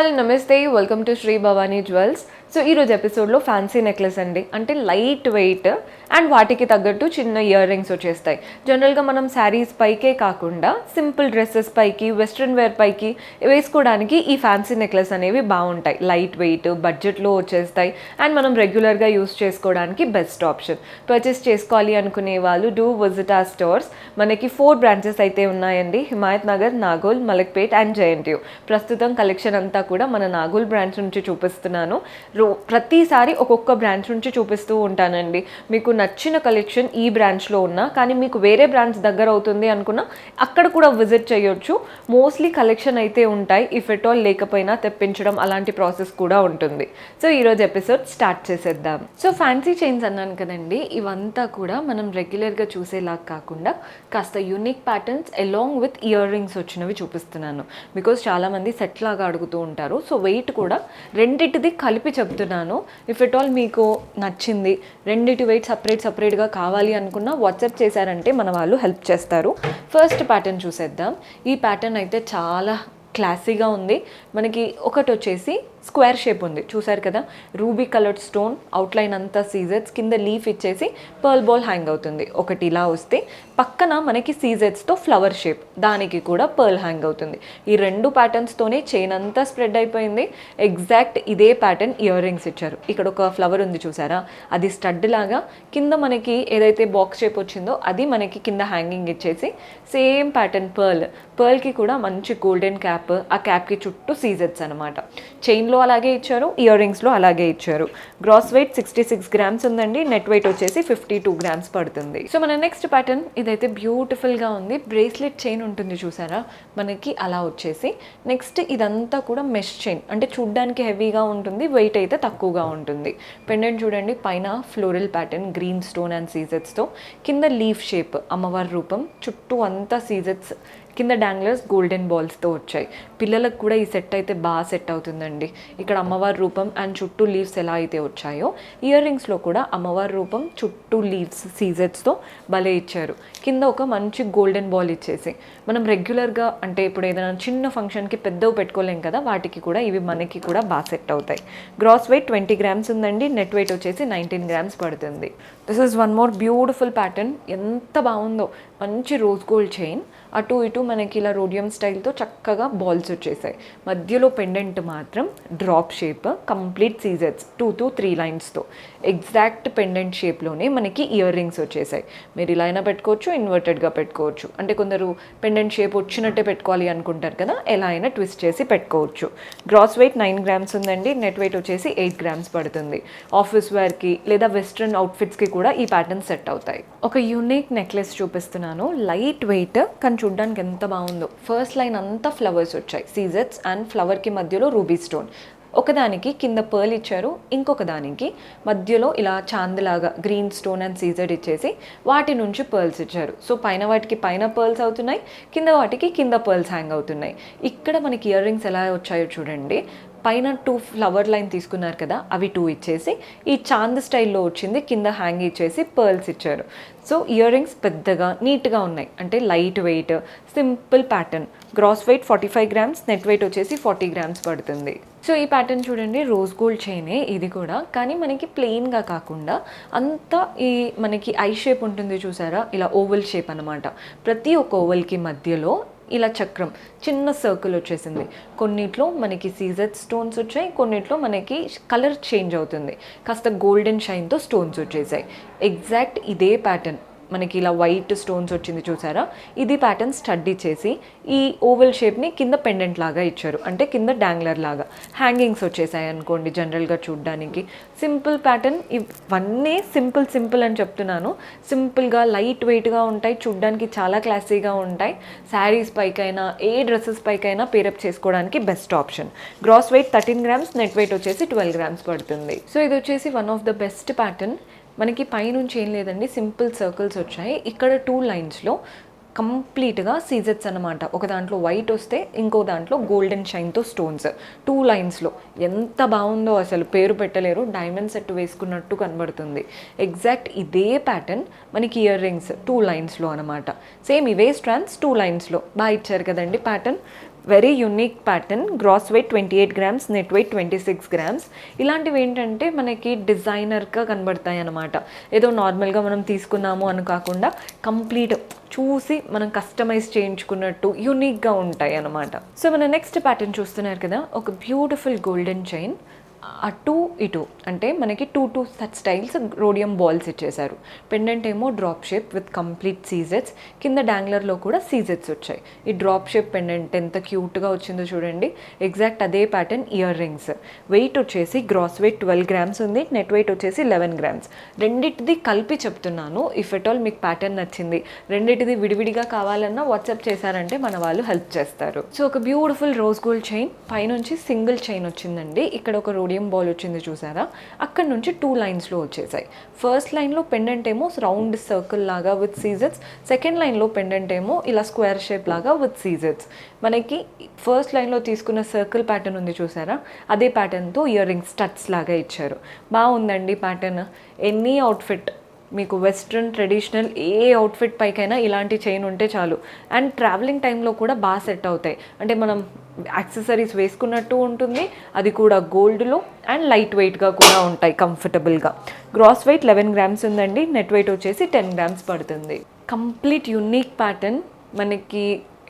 All నమస్తే, welcome to Shri Bhavani jewels. So ఈరోజు ఎపిసోడ్లో ఫ్యాన్సీ నెక్లెస్ అండి. అంటే లైట్ వెయిట్ అండ్ వాటికి తగ్గట్టు చిన్న ఇయర్ రింగ్స్ వచ్చేస్తాయి. జనరల్గా మనం శారీస్ పైకే కాకుండా సింపుల్ డ్రెస్సెస్ పైకి, వెస్ట్రన్ వేర్ పైకి వేసుకోవడానికి ఈ ఫ్యాన్సీ నెక్లెస్ అనేవి బాగుంటాయి. లైట్ వెయిట్, బడ్జెట్లో వచ్చేస్తాయి అండ్ మనం రెగ్యులర్గా యూస్ చేసుకోవడానికి బెస్ట్ ఆప్షన్. పర్చేస్ చేసుకోవాలి అనుకునే వాళ్ళు డూ విజిట్ ఆర్ స్టోర్స్. మనకి 4 బ్రాంచెస్ అయితే ఉన్నాయండి. Himayat Nagar, Nagole, Malakpet and JNTU. ప్రస్తుతం కలెక్షన్ అంతా కూడా మన నాగోల్ బ్రాంచ్ నుంచి చూపిస్తున్నాను. ప్రతిసారి ఒక్కొక్క బ్రాంచ్ నుంచి చూపిస్తూ ఉంటానండి. మీకు నచ్చిన కలెక్షన్ ఈ బ్రాంచ్లో ఉన్నా, కానీ మీకు వేరే బ్రాంచ్ దగ్గర అవుతుంది అనుకున్నా అక్కడ కూడా విజిట్ చేయొచ్చు. మోస్ట్లీ కలెక్షన్ అయితే ఉంటాయి. ఇఫ్ ఎట్ ఆల్ లేకపోయినా తెప్పించడం అలాంటి ప్రాసెస్ కూడా ఉంటుంది. సో ఈరోజు ఎపిసోడ్ స్టార్ట్ చేసేద్దాం. సో ఫ్యాన్సీ చైన్స్ అన్నాను కదండి, ఇవంతా కూడా మనం రెగ్యులర్గా చూసేలా కాకుండా కాస్త unique patterns along with ear rings వచ్చినవి చూపిస్తున్నాను. బికాజ్ చాలామంది సెట్ లాగా అడుగుతూ ఉంటారు. సో వెయిట్ కూడా రెండింటిది కలిపి చెప్తున్నాను. ఇఫ్ ఎట్ ఆల్ మీకు నచ్చింది, రెండిటి వెయిట్ సపరేట్గా కావాలి అనుకున్నా వాట్సాప్ చేశారంటే మన వాళ్ళు హెల్ప్ చేస్తారు. ఫస్ట్ ప్యాటర్న్ చూసేద్దాం. ఈ ప్యాటర్న్ అయితే చాలా క్లాసీగా ఉంది. మనకి ఒకటి వచ్చేసి స్క్వేర్ షేప్ ఉంది, చూసారు కదా. రూబీ కలర్డ్ స్టోన్, అవుట్లైన్ అంతా సీజెట్స్, కింద లీఫ్ ఇచ్చేసి పర్ల్ బాల్ హ్యాంగ్ అవుతుంది. ఒకటి ఇలా వస్తే పక్కన మనకి సీజెట్స్తో ఫ్లవర్ షేప్, దానికి కూడా పర్ల్ హ్యాంగ్ అవుతుంది. ఈ 2 ప్యాటర్న్స్తోనే చైన్ అంతా స్ప్రెడ్ అయిపోయింది. ఎగ్జాక్ట్ ఇదే ప్యాటర్న్ ఇయర్ రింగ్స్ ఇచ్చారు. ఇక్కడ ఒక ఫ్లవర్ ఉంది చూసారా, అది స్టడ్ లాగా. కింద మనకి ఏదైతే బాక్స్ షేప్ వచ్చిందో అది మనకి కింద హ్యాంగింగ్ ఇచ్చేసి సేమ్ ప్యాటర్న్ పర్ల్కి కూడా మంచి గోల్డెన్ క్యాప్, ఆ క్యాప్కి చుట్టూ సీజెట్స్ అనమాట. చైన్లో అలాగే ఇచ్చారు, ఇయర్ రింగ్స్లో అలాగే ఇచ్చారు. గ్రాస్ వెయిట్ 66 గ్రామ్స్ ఉందండి. నెట్ వెయిట్ వచ్చేసి 52 గ్రామ్స్ పడుతుంది. సో మన నెక్స్ట్ ప్యాటర్న్ ఇదైతే బ్యూటిఫుల్గా ఉంది. బ్రేస్లెట్ చైన్ ఉంటుంది చూసారా, మనకి అలా వచ్చేసి. నెక్స్ట్ ఇదంతా కూడా మెష్ చైన్, అంటే చూడ్డానికి హెవీగా ఉంటుంది, వెయిట్ అయితే తక్కువగా ఉంటుంది. పెండెంట్ చూడండి, పైన floral pattern, green stone and సీజెట్స్తో, కింద లీఫ్ షేప్ అమ్మవారి రూపం, చుట్టూ అంతా సీజెట్స్, కింద డాంగ్లర్స్ గోల్డెన్ బాల్స్తో వచ్చాయి. పిల్లలకు కూడా ఈ సెట్ అయితే బాగా సెట్ అవుతుందండి. ఇక్కడ అమ్మవారి రూపం అండ్ చుట్టూ లీవ్స్ ఎలా అయితే వచ్చాయో, ఇయర్ రింగ్స్లో కూడా అమ్మవారి రూపం, చుట్టూ లీవ్స్ సీజెట్స్తో భలే ఇచ్చారు. కింద ఒక మంచి గోల్డెన్ బాల్ ఇచ్చేసి, మనం రెగ్యులర్గా అంటే ఇప్పుడు ఏదైనా చిన్న ఫంక్షన్కి పెద్దవి పెట్టుకోలేం కదా, వాటికి కూడా ఇవి మనకి కూడా బాగా సెట్ అవుతాయి. గ్రాస్ వెయిట్ 20 గ్రామ్స్ ఉందండి. నెట్ వెయిట్ వచ్చేసి 19 గ్రామ్స్ పడుతుంది. This is one more beautiful pattern. ఎంత బాగుందో, మంచి రోజ్ గోల్డ్ చైన్, అటు ఇటు మనకి ఇలా రోడియం స్టైల్తో చక్కగా బాల్స్ వచ్చేసాయి. మధ్యలో పెండెంట్ మాత్రం డ్రాప్ షేప్, కంప్లీట్ సీజెట్స్ 2 to 3 లైన్స్తో ఎగ్జాక్ట్ పెండెంట్ షేప్లోనే మనకి ఇయర్ రింగ్స్ వచ్చేసాయి. మీరు ఇలా అయినా పెట్టుకోవచ్చు, ఇన్వర్టెడ్గా పెట్టుకోవచ్చు. అంటే కొందరు పెండెంట్ షేప్ వచ్చినట్టే పెట్టుకోవాలి అనుకుంటారు కదా, ఎలా అయినా ట్విస్ట్ చేసి పెట్టుకోవచ్చు. గ్రాస్ వెయిట్ 9 గ్రామ్స్ ఉందండి. నెట్ వెయిట్ వచ్చేసి 8 గ్రామ్స్ పడుతుంది. ఆఫీస్ వేర్కి లేదా వెస్ట్రన్ అవుట్ఫిట్స్కి కూడా ఈ ప్యాటర్న్ సెట్ అవుతాయి. ఒక యూనిక్ నెక్లెస్ చూపిస్తున్నాను. లైట్ వెయిట్ కానీ చూడ్డానికి ఎంత బాగుందో. ఫస్ట్ లైన్ అంతా ఫ్లవర్స్ వచ్చాయి, సీజెట్స్ అండ్ ఫ్లవర్కి మధ్యలో రూబీ స్టోన్. ఒకదానికి కింద పర్ల్ ఇచ్చారు, ఇంకొక దానికి మధ్యలో ఇలా చాందిలాగా గ్రీన్ స్టోన్ అండ్ సీజెడ్ ఇచ్చేసి వాటి నుంచి పర్ల్స్ ఇచ్చారు. సో పైన వాటికి పైన పర్ల్స్ అవుతున్నాయి, కింద వాటికి కింద పర్ల్స్ హ్యాంగ్ అవుతున్నాయి. ఇక్కడ మనకి ఇయర్ రింగ్స్ ఎలా వచ్చాయో చూడండి. పైన 2 ఫ్లవర్ లైన్ తీసుకున్నారు కదా, అవి 2 ఇచ్చేసి ఈ చాంద్ స్టైల్లో వచ్చింది, కింద హ్యాంగ్ ఇచ్చేసి పర్ల్స్ ఇచ్చారు. సో ఇయర్ రింగ్స్ పెద్దగా నీట్గా ఉన్నాయి, అంటే light weight simple pattern. Gross weight 45 grams, net weight వచ్చేసి 40 గ్రామ్స్ పడుతుంది. సో ఈ ప్యాటర్న్ చూడండి, రోజ్ గోల్డ్ చైనే ఇది కూడా, కానీ మనకి ప్లెయిన్గా కాకుండా అంతా ఈ మనకి ఐ షేప్ ఉంటుంది చూసారా, ఇలా ఓవల్ షేప్ అనమాట. ప్రతి ఒక్క ఓవల్కి మధ్యలో ఇలా చక్రం, చిన్న సర్కిల్ వచ్చేసింది. కొన్నిట్లో మనకి సీజెడ్ స్టోన్స్ వచ్చాయి, కొన్నిట్లో మనకి కలర్ చేంజ్ అవుతుంది, కాస్త గోల్డెన్ షైన్తో స్టోన్స్ వచ్చేసాయి. ఎగ్జాక్ట్ ఇదే ప్యాటర్న్ మనకి ఇలా వైట్ స్టోన్స్ వచ్చింది చూసారా, ఇది ప్యాటర్న్ స్టడీ చేసి ఈ ఓవల్ షేప్ని కింద పెండెంట్ లాగా ఇచ్చారు, అంటే కింద డాంగ్లర్ లాగా హ్యాంగింగ్స్ వచ్చేసాయి అనుకోండి. జనరల్గా చూడ్డానికి సింపుల్ ప్యాటర్న్. ఇవన్నీ సింపుల్ అని చెప్తున్నాను. సింపుల్గా లైట్ వెయిట్గా ఉంటాయి, చూడ్డానికి చాలా క్లాసీగా ఉంటాయి. శారీస్ పైకైనా ఏ డ్రెస్సెస్ పైకైనా పేరప్ చేసుకోవడానికి best option. Gross weight 13 grams, net weight వచ్చేసి 12 గ్రామ్స్ పడుతుంది. సో ఇది వచ్చేసి one of the best pattern. మనకి పైనుంచి ఏం లేదండి, సింపుల్ సర్కిల్స్ వచ్చాయి. ఇక్కడ 2 లైన్స్లో కంప్లీట్గా సీజెట్స్ అనమాట. ఒక దాంట్లో వైట్ వస్తే ఇంకో దాంట్లో గోల్డెన్ షైన్తో స్టోన్స్ 2 లైన్స్లో. ఎంత బాగుందో అసలు, పేరు పెట్టలేరు. డైమండ్ సెట్ వేసుకున్నట్టు కనబడుతుంది. ఎగ్జాక్ట్ ఇదే ప్యాటర్న్ మనకి ఇయర్ రింగ్స్ 2 లైన్స్లో అనమాట. సేమ్ ఇవే స్ట్రాండ్స్ 2 లైన్స్లో బాగా ఇచ్చారు కదండి pattern. Very unique pattern. Gross weight 28 grams, net weight 26 grams. ఇలాంటివి ఏంటంటే మనకి డిజైనర్గా కనబడతాయి అన్నమాట. ఏదో నార్మల్గా మనం తీసుకున్నాము అని కాకుండా కంప్లీట్ చూసి మనం కస్టమైజ్ చేయించుకున్నట్టు యూనిక్గా ఉంటాయి అన్నమాట. సో మన నెక్స్ట్ ప్యాటర్న్ చూస్తున్నారు కదా, ఒక బ్యూటిఫుల్ గోల్డెన్ చైన్. అటు ఇటు అంటే మనకి two such styles rhodium balls ఇచ్చేసారు. పెండెంట్ ఏమో డ్రాప్ షేప్ విత్ కంప్లీట్ సీజెట్స్, కింద డాంగ్లర్లో కూడా సీజెట్స్ వచ్చాయి. ఈ డ్రాప్ షేప్ పెండెంట్ ఎంత క్యూట్గా వచ్చిందో చూడండి. ఎగ్జాక్ట్ అదే ప్యాటర్న్ ఇయర్ రింగ్స్. వెయిట్ వచ్చేసి గ్రాస్ వెయిట్ 12 గ్రామ్స్ ఉంది, నెట్ వెయిట్ వచ్చేసి 11 గ్రామ్స్. రెండింటిది కలిపి చెప్తున్నాను. ఇఫ్ ఎట్ ఆల్ మీకు ప్యాటర్న్ నచ్చింది, రెండింటిది విడివిడిగా కావాలన్నా వాట్సాప్ చేశారంటే మన వాళ్ళు హెల్ప్ చేస్తారు. సో ఒక బ్యూటిఫుల్ రోజ్ గోల్డ్ చైన్, పైనుంచి సింగిల్ చైన్ వచ్చిందండి. ఇక్కడ ఒక రోడియం బాల్ వచ్చింది చూసారా, అక్కడ నుంచి 2 లైన్స్లో వచ్చేసాయి. ఫస్ట్ లైన్లో పెండెంట్ ఏమో రౌండ్ సర్కిల్ లాగా విత్ సీజెట్స్, సెకండ్ లైన్లో పెండెంట్ ఏమో ఇలా స్క్వేర్ షేప్ లాగా విత్ సీజెట్స్. మనకి ఫస్ట్ లైన్లో తీసుకున్న సర్కిల్ ప్యాటర్న్ ఉంది చూసారా, అదే ప్యాటర్న్తో ఇయర్ రింగ్ స్టడ్స్ లాగా ఇచ్చారు. బాగుందండి ప్యాటర్న్. ఎనీ అవుట్ఫిట్ మీకు వెస్ట్రన్ ట్రెడిషనల్ ఏ అవుట్ఫిట్ పైకైనా ఇలాంటి చైన్ ఉంటే చాలు. అండ్ ట్రావెలింగ్ టైంలో కూడా బాగా సెట్ అవుతాయి. అంటే మనం యాక్సెసరీస్ వేసుకున్నట్టు ఉంటుంది, అది కూడా గోల్డ్లో, అండ్ లైట్ వెయిట్గా కూడా ఉంటాయి కంఫర్టబుల్గా. గ్రాస్ వెయిట్ 11 గ్రామ్స్ ఉందండి, నెట్ వెయిట్ వచ్చేసి 10 గ్రామ్స్ పడుతుంది. Complete unique pattern. మనకి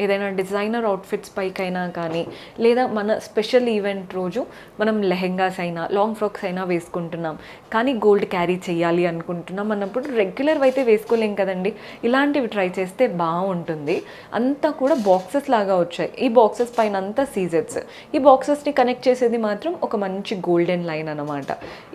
ఏదైనా డిజైనర్ అవుట్ఫిట్స్ పైకైనా కానీ, లేదా మన స్పెషల్ ఈవెంట్ రోజు మనం లెహెంగాస్ అయినా లాంగ్ ఫ్రాక్స్ అయినా వేసుకుంటున్నాం, కానీ గోల్డ్ క్యారీ చేయాలి అనుకుంటున్నాం అన్నప్పుడు రెగ్యులర్ అయితే వేసుకోలేం కదండి. ఇలాంటివి ట్రై చేస్తే బాగుంటుంది. అంతా కూడా బాక్సెస్ లాగా వచ్చాయి. ఈ బాక్సెస్ పైన అంతా సీజెట్స్. ఈ బాక్సెస్ని కనెక్ట్ చేసేది మాత్రం ఒక మంచి గోల్డెన్ లైన్ అన్నమాట.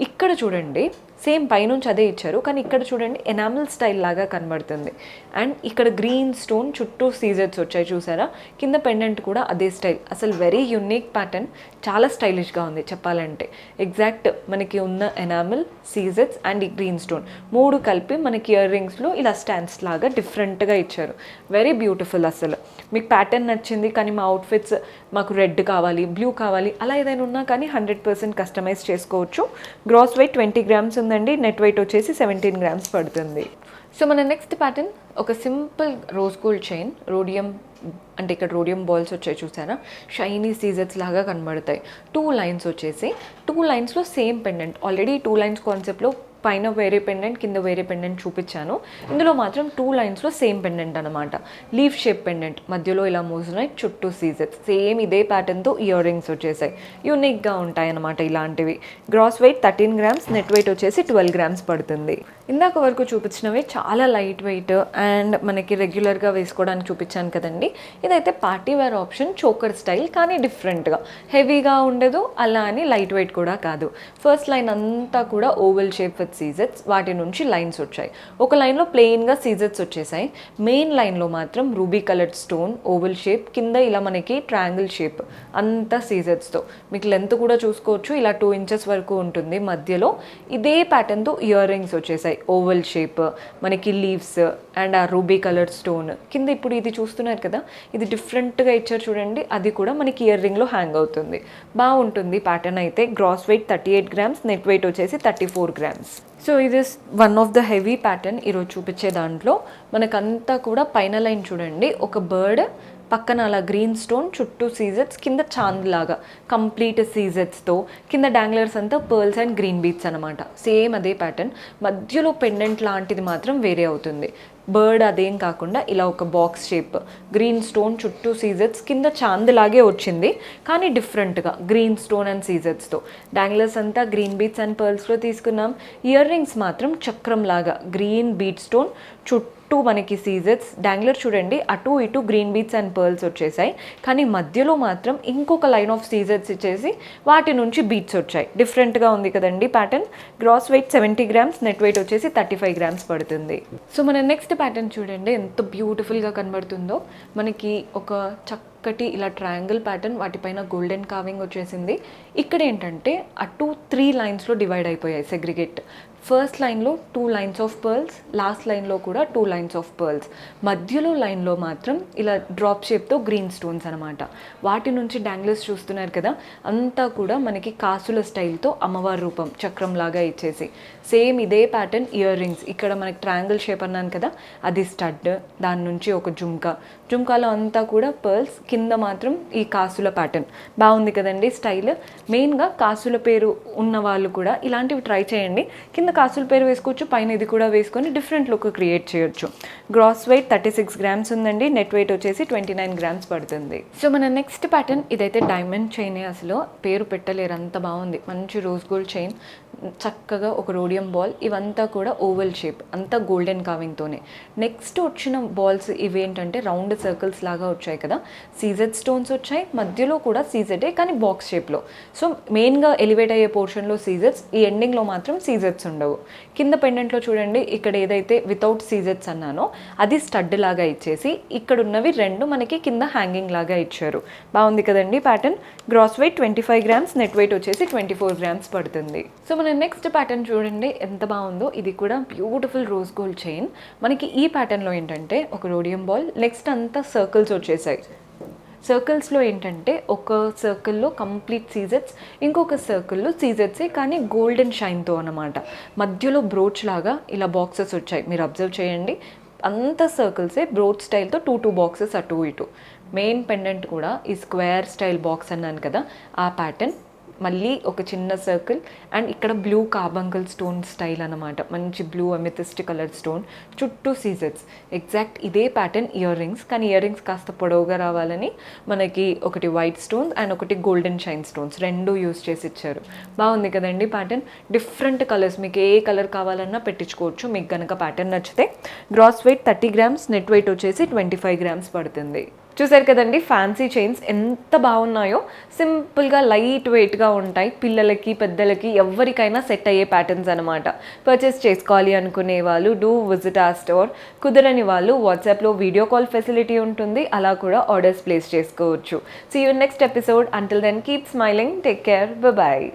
ఇక్కడ చూడండి, సేమ్ పైనుంచి అదే ఇచ్చారు, కానీ ఇక్కడ చూడండి ఎనామిల్ స్టైల్ లాగా కనబడుతుంది. అండ్ ఇక్కడ గ్రీన్ స్టోన్ చుట్టూ సీజెట్స్ వచ్చాయి చూసారా, కింద పెండెంట్ కూడా అదే స్టైల్. అసలు వెరీ యూనిక్ ప్యాటర్న్, చాలా స్టైలిష్గా ఉంది చెప్పాలంటే. ఎగ్జాక్ట్ మనకి ఉన్న ఎనామిల్, సీజెట్స్ అండ్ ఈ గ్రీన్ స్టోన్ 3 కలిపి మనకి ఇయర్ రింగ్స్లో ఇలా స్టాండ్స్ లాగా డిఫరెంట్గా ఇచ్చారు. Very beautiful. అసలు మీకు ప్యాటర్న్ నచ్చింది, కానీ మా అవుట్ఫిట్స్ మాకు రెడ్ కావాలి, బ్లూ కావాలి, అలా ఏదైనా ఉన్నా కానీ 100% కస్టమైజ్ చేసుకోవచ్చు. గ్రాస్ వెయిట్ 20 గ్రామ్స్ ఉందండి, నెట్ వెయిట్ వచ్చేసి 17 గ్రామ్స్ పడుతుంది. సో మన నెక్స్ట్ ప్యాటర్న్ ఒక simple rose gold chain. Rhodium అంటే ఇక్కడ రోడియం బాల్స్ వచ్చాయి చూసారా, షైనీ సీజెట్స్ లాగా కనబడతాయి. 2 లైన్స్ వచ్చేసి 2 లైన్స్లో సేమ్ పెండెంట్. ఆల్రెడీ 2 లైన్స్ కాన్సెప్ట్లో పైన వేరే పెండెంట్, కింద వేరే పెండెంట్ చూపించాను. ఇందులో మాత్రం 2 లైన్స్లో సేమ్ పెండెంట్ అనమాట. లీఫ్ షేప్ పెండెంట్, మధ్యలో ఇలా మూసున్నాయి, చుట్టూ సీజెట్స్. సేమ్ ఇదే ప్యాటర్న్తో ఇయర్ రింగ్స్ వచ్చేసాయి. యూనిక్గా ఉంటాయి అన్నమాట ఇలాంటివి. Gross weight 13 grams, net weight వచ్చేసి 12 గ్రామ్స్ పడుతుంది. ఇందాక వరకు చూపించినవి చాలా లైట్ వెయిట్ అండ్ మనకి రెగ్యులర్గా వేసుకోవడానికి చూపించాను కదండి. ఇదైతే party wear option, choker style, కానీ డిఫరెంట్గా. హెవీగా ఉండదు, అలా అని లైట్ వెయిట్ కూడా కాదు. ఫస్ట్ లైన్ అంతా కూడా ఓవెల్ షేప్ విత్ సీజెట్స్, వాటి నుంచి లైన్స్ వచ్చాయి. ఒక లైన్లో ప్లెయిన్గా సీజెట్స్ వచ్చేసాయి. మెయిన్ లైన్లో మాత్రం ruby coloured stone, oval shape, కింద ఇలా మనకి ట్రయాంగిల్ షేప్, అంతా సీజెట్స్తో. మీకు లెంత్ కూడా చూసుకోవచ్చు, ఇలా 2 ఇంచెస్ వరకు ఉంటుంది. మధ్యలో ఇదే ప్యాటర్న్తో ఇయర్ రింగ్స్ వచ్చేసాయి. ఓవెల్ షేప్, మనకి లీవ్స్ అండ్ ఆ రూబీ కలర్ స్టోన్ కింద. ఇప్పుడు ఇది చూస్తున్నారు కదా, ఇది డిఫరెంట్గా ఇచ్చారు చూడండి, అది కూడా మనకి ఇయర్ రింగ్లో హ్యాంగ్ అవుతుంది. బాగుంటుంది ప్యాటర్న్ అయితే. Gross weight 38 grams, net weight వచ్చేసి 34 గ్రామ్స్. సో ఇది one of the heavy pattern ఈరోజు చూపించే దాంట్లో. మనకంతా కూడా పైన లైన్ చూడండి, ఒక బర్డ్, పక్కన అలా గ్రీన్ స్టోన్, చుట్టూ సీజెట్స్, కింద చాంద్ లాగా కంప్లీట్ సీజెట్స్తో, కింద డాంగ్లర్స్ అంతా పర్ల్స్ అండ్ గ్రీన్ బీట్స్ అనమాట. సేమ్ అదే ప్యాటర్న్. మధ్యలో పెండెంట్ లాంటిది మాత్రం వేరే అవుతుంది. బర్డ్ అదేం కాకుండా ఇలా ఒక బాక్స్ షేప్, గ్రీన్ స్టోన్, చుట్టూ సీజెట్స్, కింద చాంద్ లాగే వచ్చింది, కానీ డిఫరెంట్గా గ్రీన్ స్టోన్ అండ్ సీజెట్స్తో. డాంగ్లర్స్ అంతా గ్రీన్ బీట్స్ అండ్ పర్ల్స్లో తీసుకున్నాం. ఇయర్ రింగ్స్ మాత్రం చక్రం లాగా గ్రీన్ బీట్ స్టోన్, చుట్టూ మనకి సీజెట్స్. డాంగ్లర్ చూడండి, అటు ఇటు గ్రీన్ బీట్స్ అండ్ పర్ల్స్ వచ్చేసాయి, కానీ మధ్యలో మాత్రం ఇంకొక లైన్ ఆఫ్ సీజెట్స్ ఇచ్చేసి వాటి నుంచి బీట్స్ వచ్చాయి. డిఫరెంట్గా ఉంది కదండి pattern. Gross weight 70 grams, net weight వచ్చేసి 35 గ్రామ్స్ పడుతుంది. సో మన నెక్స్ట్ ప్యాటర్న్ చూడండి ఎంత బ్యూటిఫుల్గా కనబడుతుందో. మనకి ఒక చక్కటి ఇలా ట్రయాంగిల్ ప్యాటర్న్, వాటిపైన గోల్డెన్ కార్వింగ్ వచ్చేసింది. ఇక్కడ ఏంటంటే అటు 3 లైన్స్లో డివైడ్ అయిపోయాయి, సెగ్రిగేట్. ఫస్ట్ లైన్లో 2 లైన్స్ ఆఫ్ పర్ల్స్, లాస్ట్ లైన్లో కూడా 2 లైన్స్ ఆఫ్ పర్ల్స్, మధ్యలో లైన్లో మాత్రం ఇలా డ్రాప్ షేప్తో గ్రీన్ స్టోన్స్ అనమాట. వాటి నుంచి డాంగ్లర్స్ చూస్తున్నారు కదా, అంతా కూడా మనకి కాసుల స్టైల్తో అమ్మవారి రూపం చక్రం లాగా ఇచ్చేసి సేమ్ ఇదే ప్యాటర్న్ ఇయర్ రింగ్స్. ఇక్కడ మనకి ట్రయాంగిల్ షేప్ అన్నాను కదా, అది స్టడ్, దాని నుంచి ఒక జుమ్కాలో అంతా కూడా పర్ల్స్, కింద మాత్రం ఈ కాసుల ప్యాటర్న్. బాగుంది కదండి స్టైల్. మెయిన్గా కాసుల పేరు ఉన్న వాళ్ళు కూడా ఇలాంటివి ట్రై చేయండి. కింద కాసుల పేరు వేసుకోవచ్చు, పైన ఇది కూడా వేసుకొని డిఫరెంట్ లుక్ క్రియేట్ చేయొచ్చు. గ్రాస్ వెయిట్ 36 గ్రామ్స్ ఉందండి, నెట్ వెయిట్ వచ్చేసి 29 గ్రామ్స్ పడుతుంది. సో మన నెక్స్ట్ ప్యాటర్న్ ఇదైతే డైమండ్ చైనే, అసలు పేరు పెట్టలేరు అంత బాగుంది. మంచి రోజ్ గోల్డ్ చైన్, చక్కగా ఒక రోడియం బాల్, ఇవంతా కూడా ఓవల్ షేప్, అంతా గోల్డెన్ కావింగ్తోనే. నెక్స్ట్ వచ్చిన బాల్స్ ఇవేంటంటే రౌండ్ సర్కిల్స్ లాగా వచ్చాయి కదా, సీజెడ్ స్టోన్స్ వచ్చాయి, మధ్యలో కూడా సీజెడే కానీ బాక్స్ షేప్లో. సో మెయిన్గా ఎలివేట్ అయ్యే పోర్షన్లో సీజెడ్స్, ఈ ఎండింగ్లో మాత్రం సీజెడ్స్ ఉండవు. కింద పెండెంట్లో చూడండి, ఇక్కడ ఏదైతే వితౌట్ సీజెడ్స్ అన్నానో అది స్టడ్ లాగా ఇచ్చేసి, ఇక్కడ ఉన్నవి రెండు మనకి కింద హ్యాంగింగ్ లాగా ఇచ్చారు. బాగుంది కదండి pattern. Gross weight 25 grams, net weight వచ్చేసి 24 గ్రామ్స్ పడుతుంది. సో మన నెక్స్ట్ ప్యాటర్న్ చూడండి ఎంత బాగుందో, ఇది కూడా బ్యూటిఫుల్ రోజ్ గోల్డ్ చైన్. మనకి ఈ ప్యాటర్న్లో ఏంటంటే ఒక రోడియం బాల్, నెక్స్ట్ అంతా సర్కిల్స్ వచ్చేసాయి. సర్కిల్స్లో ఏంటంటే ఒక సర్కిల్లో కంప్లీట్ సీజెట్స్, ఇంకొక సర్కిల్లో సీజెట్సే కానీ గోల్డెన్ షైన్తో అన్నమాట. మధ్యలో బ్రోచ్ లాగా ఇలా బాక్సెస్ వచ్చాయి, మీరు అబ్జర్వ్ చేయండి. అంత సర్కిల్సే బ్రోచ్ స్టైల్తో 2 బాక్సెస్ అటు ఇటు. మెయిన్ పెండెంట్ కూడా ఈ స్క్వేర్ స్టైల్ బాక్స్ అన్నాను కదా, ఆ ప్యాటర్న్. మళ్ళీ ఒక చిన్న సర్కిల్ అండ్ ఇక్కడ బ్లూ కార్బంకల్ స్టోన్ స్టైల్ అనమాట, మంచి బ్లూ అమెథిస్ట్ కలర్ స్టోన్, చుట్టూ సీజెట్స్. ఎగ్జాక్ట్ ఇదే ప్యాటర్న్ ఇయర్ రింగ్స్, కానీ ఇయర్ రింగ్స్ కాస్త పొడవుగా రావాలని మనకి ఒకటి వైట్ స్టోన్స్ అండ్ ఒకటి గోల్డెన్ షైన్ స్టోన్స్ రెండు యూస్ చేసి ఇచ్చారు. బాగుంది కదండి ప్యాటర్న్. డిఫరెంట్ కలర్స్, మీకు ఏ కలర్ కావాలన్నా పెట్టించుకోవచ్చు మీకు కనుక ప్యాటర్న్ నచ్చితే. Gross weight 30 grams, net weight వచ్చేసి 25 గ్రామ్స్ పడుతుంది. చూసారు కదండి ఫ్యాన్సీ చైన్స్ ఎంత బాగున్నాయో. సింపుల్గా లైట్ వెయిట్గా ఉంటాయి, పిల్లలకి పెద్దలకి ఎవరికైనా సెట్ అయ్యే ప్యాటర్న్స్ అనమాట. పర్చేస్ చేసుకోవాలి అనుకునే వాళ్ళు డూ విజిట్ ఆ స్టోర్. కుదరని వాళ్ళు వాట్సాప్లో వీడియో కాల్ ఫెసిలిటీ ఉంటుంది, అలా కూడా ఆర్డర్స్ ప్లేస్ చేసుకోవచ్చు. See you next episode. Until then keep smiling, take care, bye.